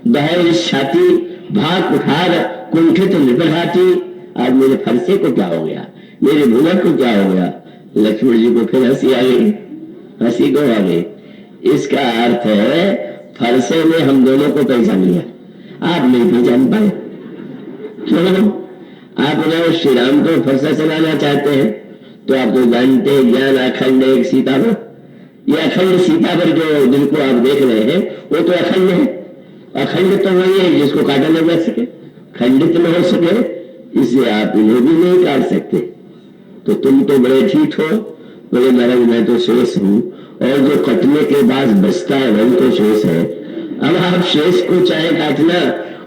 S1: बहर छाती भाग उठार कुंठित निपघाती, आज मेरे फरसे को क्या हो गया, मेरे भूलक को क्या हो गया। लक्ष्मण जी को फिर हंसी आ गई, हंसी को आ गई। इसका अर्थ है फरसे में हम दोनों को पहचान लिया, आप नहीं पहचान पाए। क्यों? आप अगर श्री राम को फरसा चलाना चाहते हैं तो आप तो जानते हैं ज्ञान अखंड एक सीतावर, ये अखंड सीतावर जो जिनको आप देख रहे हैं वो तो अखंड है। अखंड तो वही है जिसको काटा न जा सके, खंडित न हो सके, इसे आप इन्हें भी नहीं काट सकते। तो तुम तो बड़े ठीक हो। बोले महाराज मैं तो शेष हूं, और जो कटने के बाद बचता है वही तो शेष है। अब आप शेष को चाहे काटना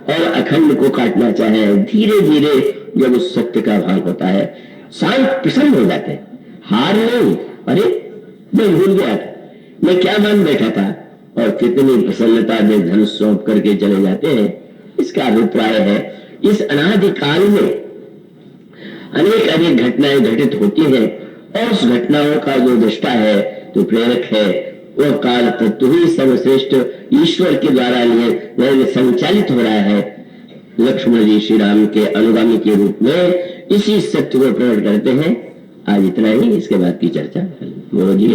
S1: और अखंड को काटना चाहे, धीरे धीरे जब उस सत्य का भान होता है, शांत प्रसन्न हो जाते हैं। हार नहीं, अरे मैं भूल गया था, मैं क्या मान बैठा था, और कितनी प्रसन्नता में धनुष सौंप करके चले जाते हैं। इसका अभिप्राय है इस अनादि काल में अनेक अनेक घटनाएं घटित होती हैं, और उस घटनाओं का जो दृष्टा है, जो प्रेरक है, वह काल तत्व ही सर्वश्रेष्ठ ईश्वर के द्वारा संचालित हो रहा है। लक्ष्मण जी श्री राम के अनुगामी के रूप में इसी सत्य को प्रकट करते हैं। आज इतना ही, इसके बाद की चर्चा बोलो जी।